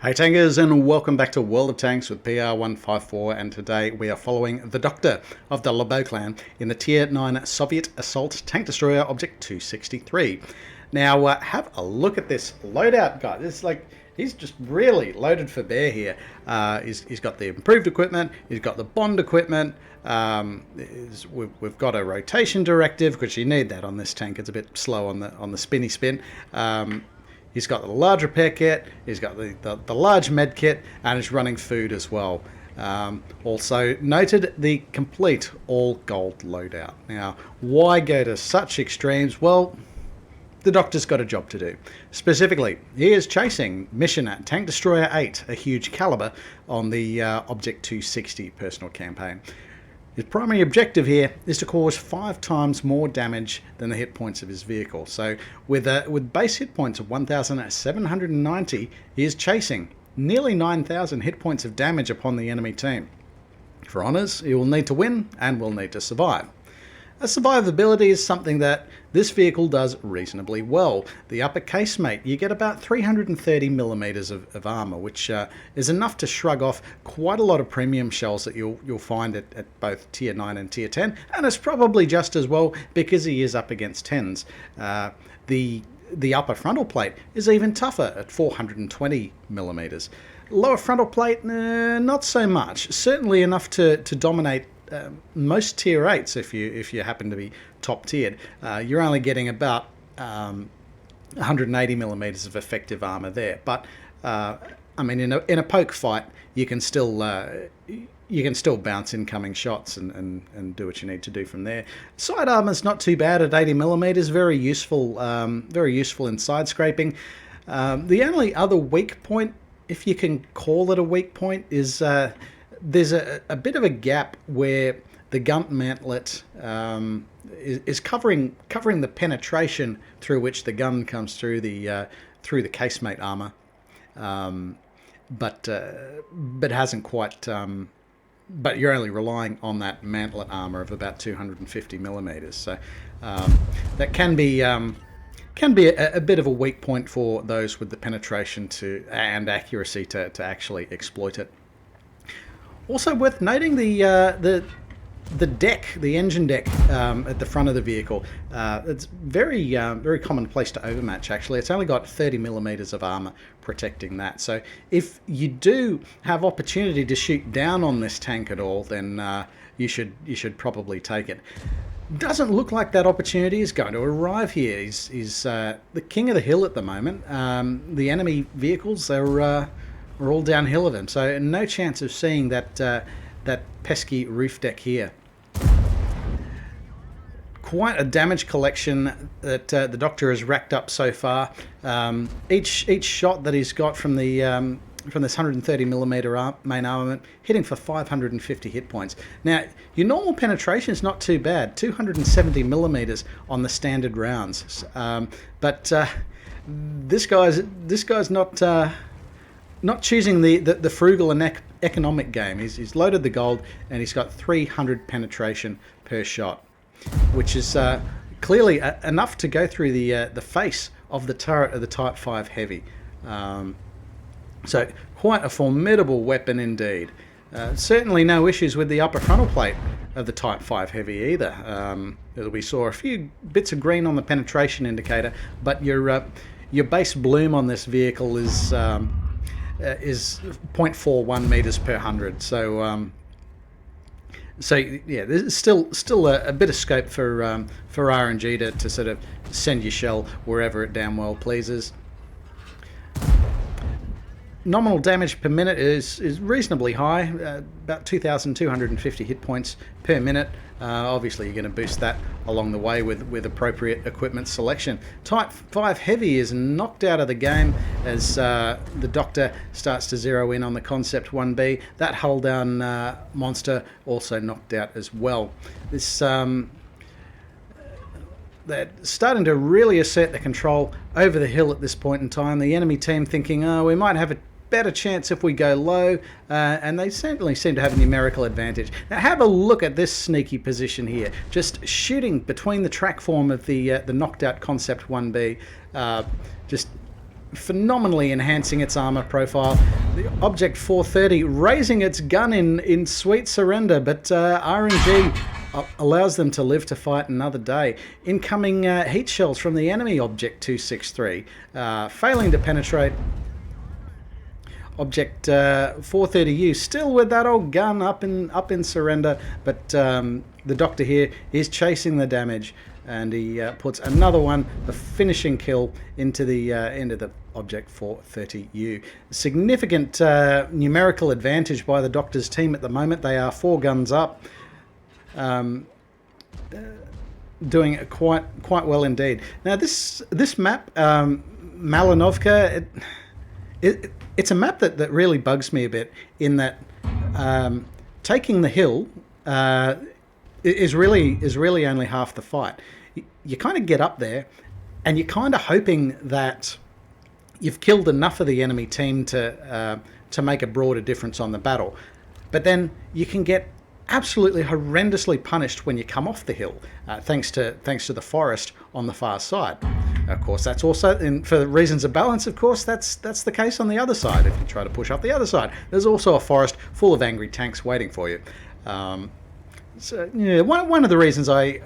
Hey Tankers, and welcome back to World of Tanks with PR154, and today we are following the Doctor of the Loadout clan in the Tier 9 Soviet Assault Tank Destroyer Object-263. Now have a look at this loadout guy. It's like, he's just really loaded for bear here. He's got the improved equipment, he's got the bond equipment, we've got a rotation directive, because you need that on this tank. It's a bit slow on the spinny spin. He's got the large repair kit, he's got the large med kit, and he's running food as well. Also noted the complete all gold loadout. Now, why go to such extremes? Well, the Doctor's got a job to do. Specifically, he is chasing mission at Tank Destroyer 8, a huge caliber, on the Obj.260 Personal Campaign. His primary objective here is to cause 5 times more damage than the hit points of his vehicle. So with base hit points of 1,790, he is chasing nearly 9,000 hit points of damage upon the enemy team. For honours, he will need to win and will need to survive. Survivability is something that this vehicle does reasonably well. The upper casemate, you get about 330mm of armour, which is enough to shrug off quite a lot of premium shells that you'll find at both Tier 9 and Tier 10, and it's probably just as well because he is up against 10s. The upper frontal plate is even tougher at 420mm. Lower frontal plate, not so much. Certainly enough to dominate most Tier 8s if you happen to be top tiered. You're only getting about 180mm of effective armor there, but I mean, in a poke fight you can still bounce incoming shots and do what you need to do from there. Side armor's not too bad at 80mm, very useful in side scraping. The only other weak point, if you can call it a weak point, is there's a bit of a gap where the gun mantlet is covering the penetration through which the gun comes through the casemate armor, but hasn't quite. But you're only relying on that mantlet armor of about 250mm, so that can be a bit of a weak point for those with the penetration and accuracy to actually exploit it. Also worth noting the deck, the engine deck at the front of the vehicle. It's very commonplace to overmatch. Actually, it's only got 30mm of armor protecting that. So if you do have opportunity to shoot down on this tank at all, then you should probably take it. Doesn't look like that opportunity is going to arrive here. He's the king of the hill at the moment. The enemy vehicles are all downhill of him, so no chance of seeing that pesky roof deck here. Quite a damage collection that the Doctor has racked up so far. Each shot that he's got from this 130mm main armament hitting for 550 hit points. Now, your normal penetration is not too bad, 270mm on the standard rounds, but this guy's not choosing the frugal and economic game. He's loaded the gold and he's got 300 penetration per shot, which is clearly enough to go through the face of the turret of the Type 5 Heavy. So quite a formidable weapon indeed. Certainly no issues with the upper frontal plate of the Type 5 Heavy either. We saw a few bits of green on the penetration indicator, but your base bloom on this vehicle is 0.41 meters per 100. So yeah, there's still a bit of scope for RNG to sort of send your shell wherever it damn well pleases. Nominal damage per minute is reasonably high, about 2,250 hit points per minute. Obviously, you're going to boost that along the way with appropriate equipment selection. Type 5 Heavy is knocked out of the game as the Doctor starts to zero in on the Concept 1B. That hull down monster also knocked out as well. They're starting to really assert the control over the hill at this point in time. The enemy team thinking, oh, we might have a better chance if we go low, and they certainly seem to have a numerical advantage. Now have a look at this sneaky position here, just shooting between the track form of the knocked out Concept 1B, just phenomenally enhancing its armor profile. The Object 430 raising its gun in sweet surrender, but RNG allows them to live to fight another day. Incoming heat shells from the enemy Object.260, failing to penetrate. Object 430U still with that old gun up in surrender, but the Doctor here is chasing the damage, and he puts another one, the finishing kill, into the Object 430U. Significant numerical advantage by the Doctor's team at the moment. They are 4 guns up, doing quite well indeed. Now this map, Malinovka, it's a map that really bugs me a bit, in that taking the hill is really only half the fight. You kind of get up there, and you're kind of hoping that you've killed enough of the enemy team to make a broader difference on the battle. But then you can get absolutely horrendously punished when you come off the hill, thanks to the forest on the far side. Of course, that's also, for reasons of balance, of course, that's the case on the other side. If you try to push up the other side, there's also a forest full of angry tanks waiting for you. So yeah, one of the reasons I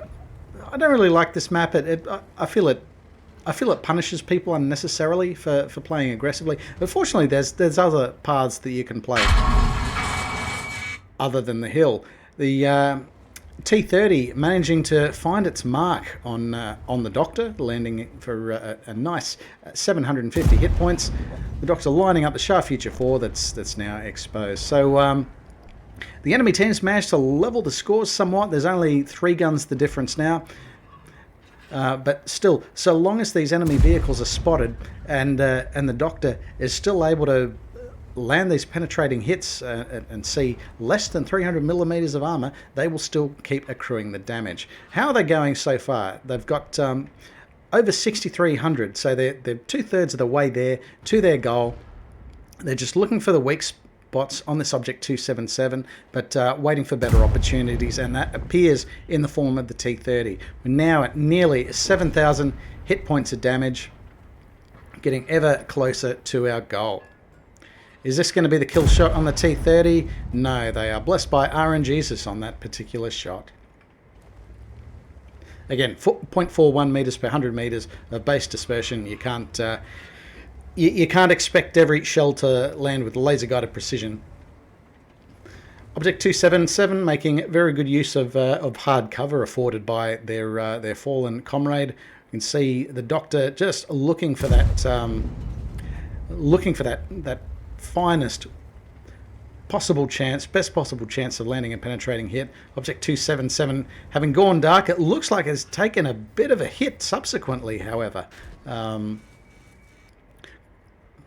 don't really like this map, I feel it punishes people unnecessarily for playing aggressively. But fortunately, there's other paths that you can play other than the hill. The T-30 managing to find its mark on the Doctor, landing for a nice 750 hit points. The Doctor lining up the Shah Future 4 that's now exposed. So the enemy team's managed to level the scores somewhat. There's only 3 guns the difference now. But still, so long as these enemy vehicles are spotted, and the Doctor is still able to land these penetrating hits and see less than 300 millimeters of armor, they will still keep accruing the damage. How are they going so far? They've got over 6,300, so they're 2/3 of the way there to their goal. They're just looking for the weak spots on this Object 277, but waiting for better opportunities, and that appears in the form of the T-30. We're now at nearly 7,000 hit points of damage, getting ever closer to our goal. Is this going to be the kill shot on the T-30? No, they are blessed by RNGesus on that particular shot. Again, 0.41 meters per 100 meters of base dispersion. You can't expect every shell to land with laser-guided precision. Object 277 making very good use of hard cover afforded by their fallen comrade. You can see the Doctor just looking for that finest possible chance, best possible chance of landing a penetrating hit. Object 277 having gone dark, it looks like it's taken a bit of a hit subsequently, however.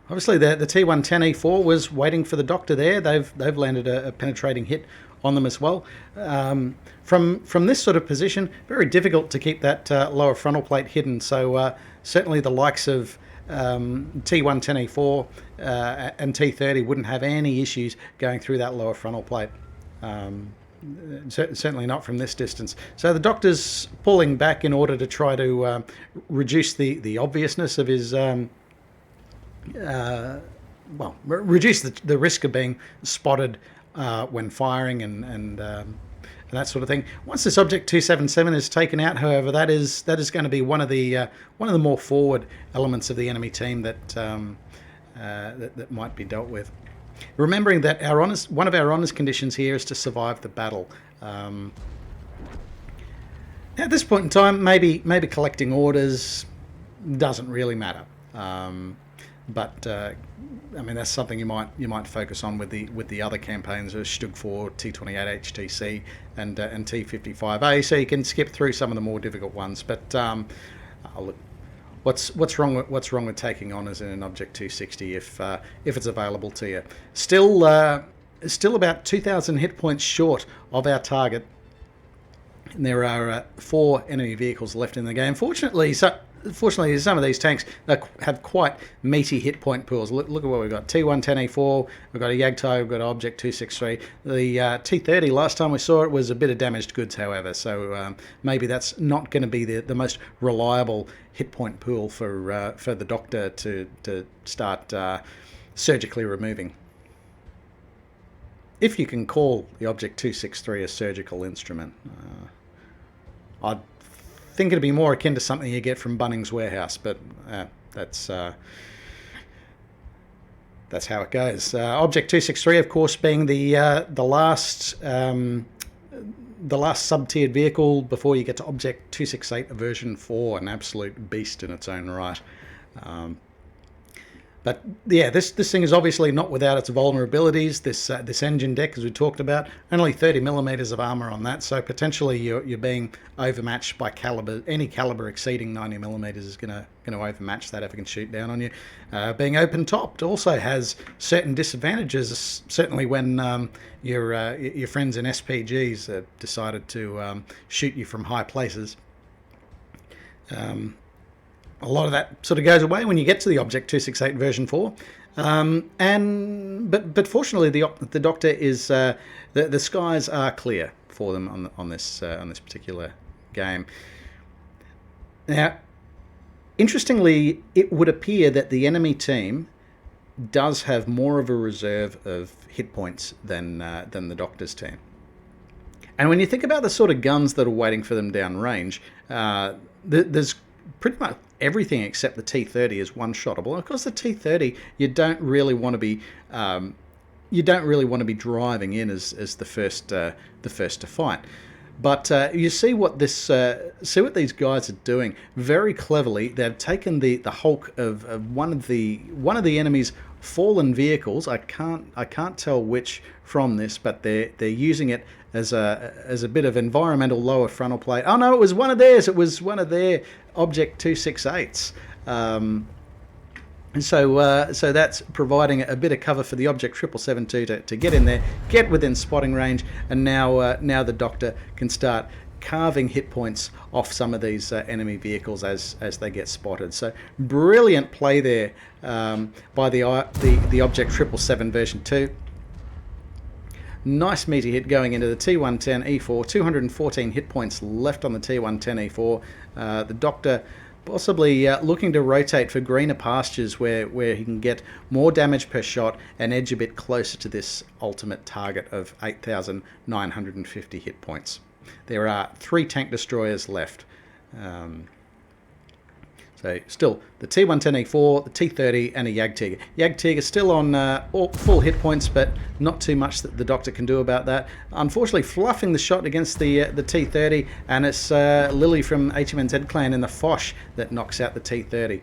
Obviously the T-110E4 was waiting for the Doctor there. They've landed a penetrating hit on them as well. From this sort of position, very difficult to keep that lower frontal plate hidden, so certainly the likes of T-110E4 and T-30 wouldn't have any issues going through that lower frontal plate. Certainly not from this distance. So the Doctor's pulling back in order to try to reduce the obviousness of his... reduce the risk of being spotted when firing and that sort of thing. Once this Object 277 is taken out, however, that is going to be one of the more forward elements of the enemy team that might be dealt with. Remembering that one of our honors conditions here is to survive the battle. At this point in time, maybe collecting orders doesn't really matter. But I mean, that's something you might focus on with the other campaigns of Stug 4, T28 HTC, and T55A, so you can skip through some of the more difficult ones. But look, what's wrong with taking honours in an Object 260 if it's available to you? Still about 2,000 hit points short of our target. And there are 4 enemy vehicles left in the game. Fortunately, so fortunately, some of these tanks have quite meaty hit point pools. Look at what we've got. T110E4, we've got a Jagdtiger, we've got Obj.260. The T30, last time we saw it, was a bit of damaged goods, however, so maybe that's not going to be the most reliable hit point pool for the Doctor to start surgically removing. If you can call the Obj.263 a surgical instrument. I'd think it'd be more akin to something you get from Bunnings Warehouse, but that's how it goes. Obj.263, of course, being the last sub-tiered vehicle before you get to Obj.268 version 4, an absolute beast in its own right. But yeah, this thing is obviously not without its vulnerabilities. This engine deck, as we talked about, only 30 millimeters of armor on that, so potentially you're being overmatched by caliber. Any caliber exceeding 90 millimeters is going to overmatch that if it can shoot down on you. Being open topped also has certain disadvantages. Certainly when your friends in SPGs decided to shoot you from high places. A lot of that sort of goes away when you get to the Obj.268 version 4, but fortunately the Doctor is the skies are clear for them on this particular game. Now, interestingly, it would appear that the enemy team does have more of a reserve of hit points than the Doctor's team. And when you think about the sort of guns that are waiting for them downrange, there's pretty much everything except the T30 is one-shottable. And of course, the T30 you don't really want to be driving in as the first to fight. But you see what these guys are doing very cleverly. They've taken the hulk of one of the enemy's fallen vehicles. I can't tell which from this, but they're using it as a bit of environmental lower frontal plate. Oh no, it was one of theirs. It was one of their Obj.268s. And so that's providing a bit of cover for the Obj.772 to get in there, get within spotting range, and now the Doctor can start carving hit points off some of these enemy vehicles as they get spotted. So brilliant play there by the Obj.777 version 2. Nice meaty hit going into the T110E4. 214 hit points left on the T110E4. The Doctor possibly looking to rotate for greener pastures where he can get more damage per shot and edge a bit closer to this ultimate target of 8,950 hit points. There are 3 tank destroyers left. So still the T110E4, the T30 and a Jagdtiger. Jagdtiger still on full hit points, but not too much that the Doctor can do about that. Unfortunately, fluffing the shot against the T30, and it's Lily from HMNZ Clan in the Foch that knocks out the T30.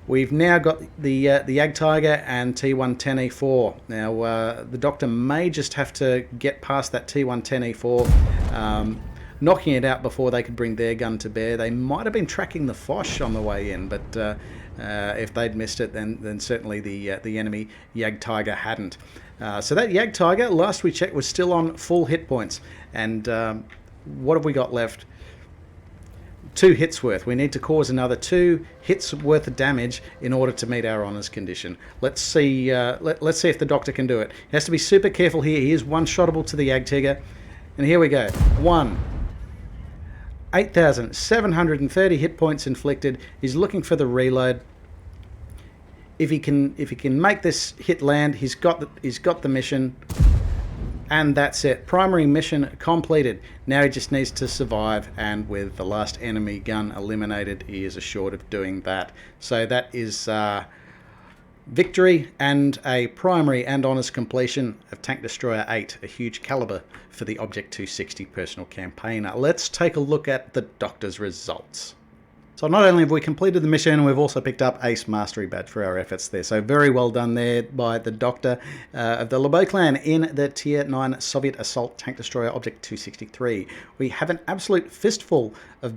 We've now got the Jagdtiger and T110E4. Now the Doctor may just have to get past that T110E4. Knocking it out before they could bring their gun to bear. They might have been tracking the Foch on the way in, but if they'd missed it, then certainly the enemy Jagdtiger hadn't. So that Jagdtiger, last we checked, was still on full hit points. And what have we got left? 2 hits worth. We need to cause another 2 hits worth of damage in order to meet our honours condition. Let's see. Let's see if the Doctor can do it. He has to be super careful here. He is one-shottable to the Jagdtiger, and here we go. 8,730 hit points inflicted. He's looking for the reload. If he can make this hit land, he's got the mission, and that's it. Primary mission completed. Now he just needs to survive, and with the last enemy gun eliminated, he is assured of doing that. So that is victory and a primary and honours completion of Tank Destroyer 8, a huge calibre for the Obj.260 Personal Campaign. Now, let's take a look at the Doctor's results. So not only have we completed the mission, we've also picked up Ace Mastery Badge for our efforts there. So very well done there by the Doctor of the LeBeau clan in the Tier 9 Soviet Assault Tank Destroyer Obj.263. We have an absolute fistful of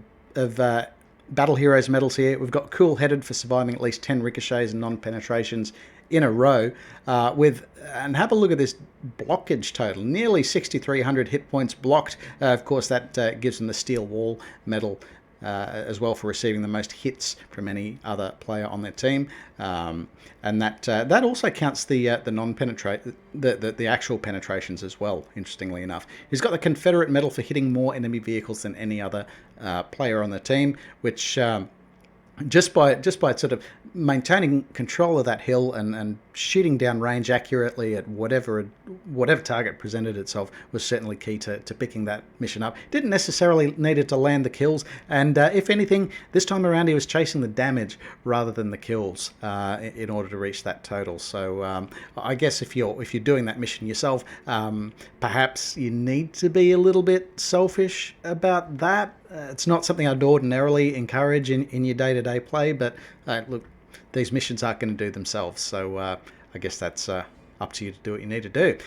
Battle Heroes medals here. We've got Cool Headed for surviving at least 10 ricochets and non-penetrations in a row. And have a look at this blockage total. Nearly 6,300 hit points blocked. Of course, that gives them the Steel Wall medal. as well for receiving the most hits from any other player on their team, and that also counts the non-penetrate the actual penetrations as well. Interestingly enough, he's got the Confederate medal for hitting more enemy vehicles than any other player on the team, which just by sort of maintaining control of that hill and shooting down range accurately at whatever target presented itself was certainly key to picking that mission up. Didn't necessarily need it to land the kills, and if anything, this time around he was chasing the damage rather than the kills in order to reach that total. So I guess if you're doing that mission yourself, perhaps you need to be a little bit selfish about that. It's not something I'd ordinarily encourage in your day-to-day play, but look, these missions aren't going to do themselves, so I guess that's up to you to do what you need to do.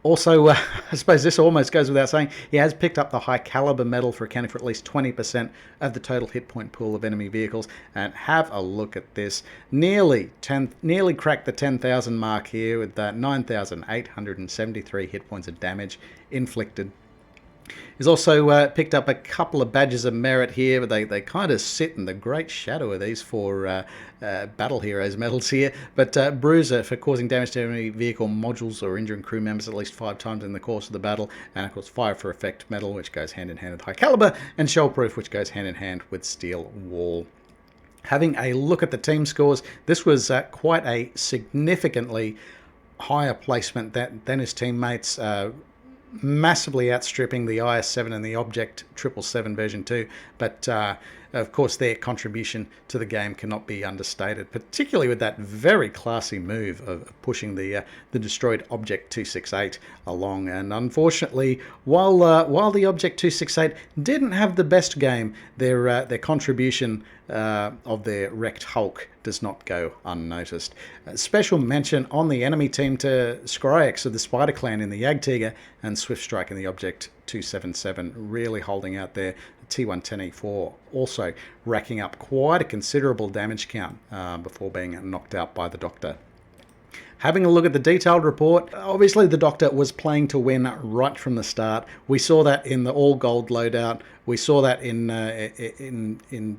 Also, I suppose this almost goes without saying, he has picked up the high caliber medal for accounting for at least 20% of the total hit point pool of enemy vehicles. And have a look at this. Nearly cracked the 10,000 mark here with 9,873 hit points of damage inflicted. He's also picked up a couple of badges of merit here, but they kind of sit in the great shadow of these four battle heroes medals here. But Bruiser for causing damage to enemy vehicle modules or injuring crew members at least 5 times in the course of the battle, and of course Fire for Effect medal, which goes hand in hand with High Caliber, and Shell Proof, which goes hand in hand with Steel Wall. Having a look at the team scores, this was quite a significantly higher placement than his teammates. Massively outstripping the IS-7 and the Obj.260 version 2, but of course their contribution to the game cannot be understated, particularly with that very classy move of pushing the destroyed Obj.260 along. And unfortunately, while the Obj.260 didn't have the best game, their contribution of their wrecked Hulk does not go unnoticed. Special mention on the enemy team to Scryex of the Spider Clan in the Jagdtiger and Swift Strike in the Obj.277, really holding out there. T110E4 also racking up quite a considerable damage count before being knocked out by the Doctor. Having a look at the detailed report, obviously the Doctor was playing to win right from the start. We saw that in the all-gold loadout. We saw that in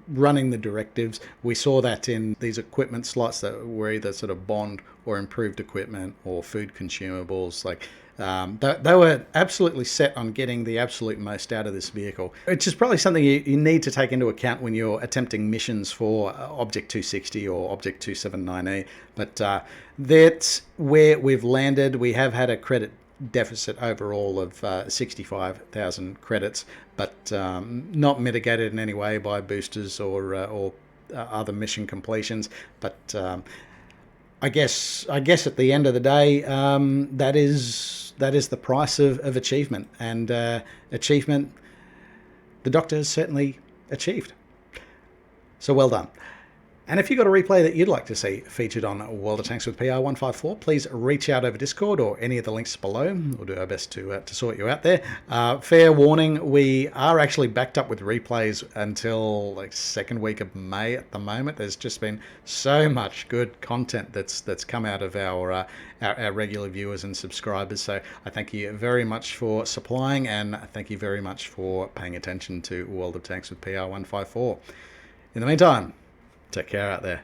running the directives. We saw that in these equipment slots that were either sort of bond or improved equipment or food consumables. Like they were absolutely set on getting the absolute most out of this vehicle, which is probably something you need to take into account when you're attempting missions for Obj.260 or Obj.279E. But that's where we've landed. We have had a credit deficit overall of 65,000 credits, but not mitigated in any way by boosters or other mission completions. But I guess at the end of the day, that is the price of achievement, and achievement the Doctor has certainly achieved. So well done. And if you've got a replay that you'd like to see featured on World of Tanks with PR154, please reach out over Discord or any of the links below. We'll do our best to sort you out there. Fair warning, we are actually backed up with replays until like second week of May at the moment. There's just been so much good content that's come out of our regular viewers and subscribers. So I thank you very much for supplying, and thank you very much for paying attention to World of Tanks with PR154. In the meantime, take care out there.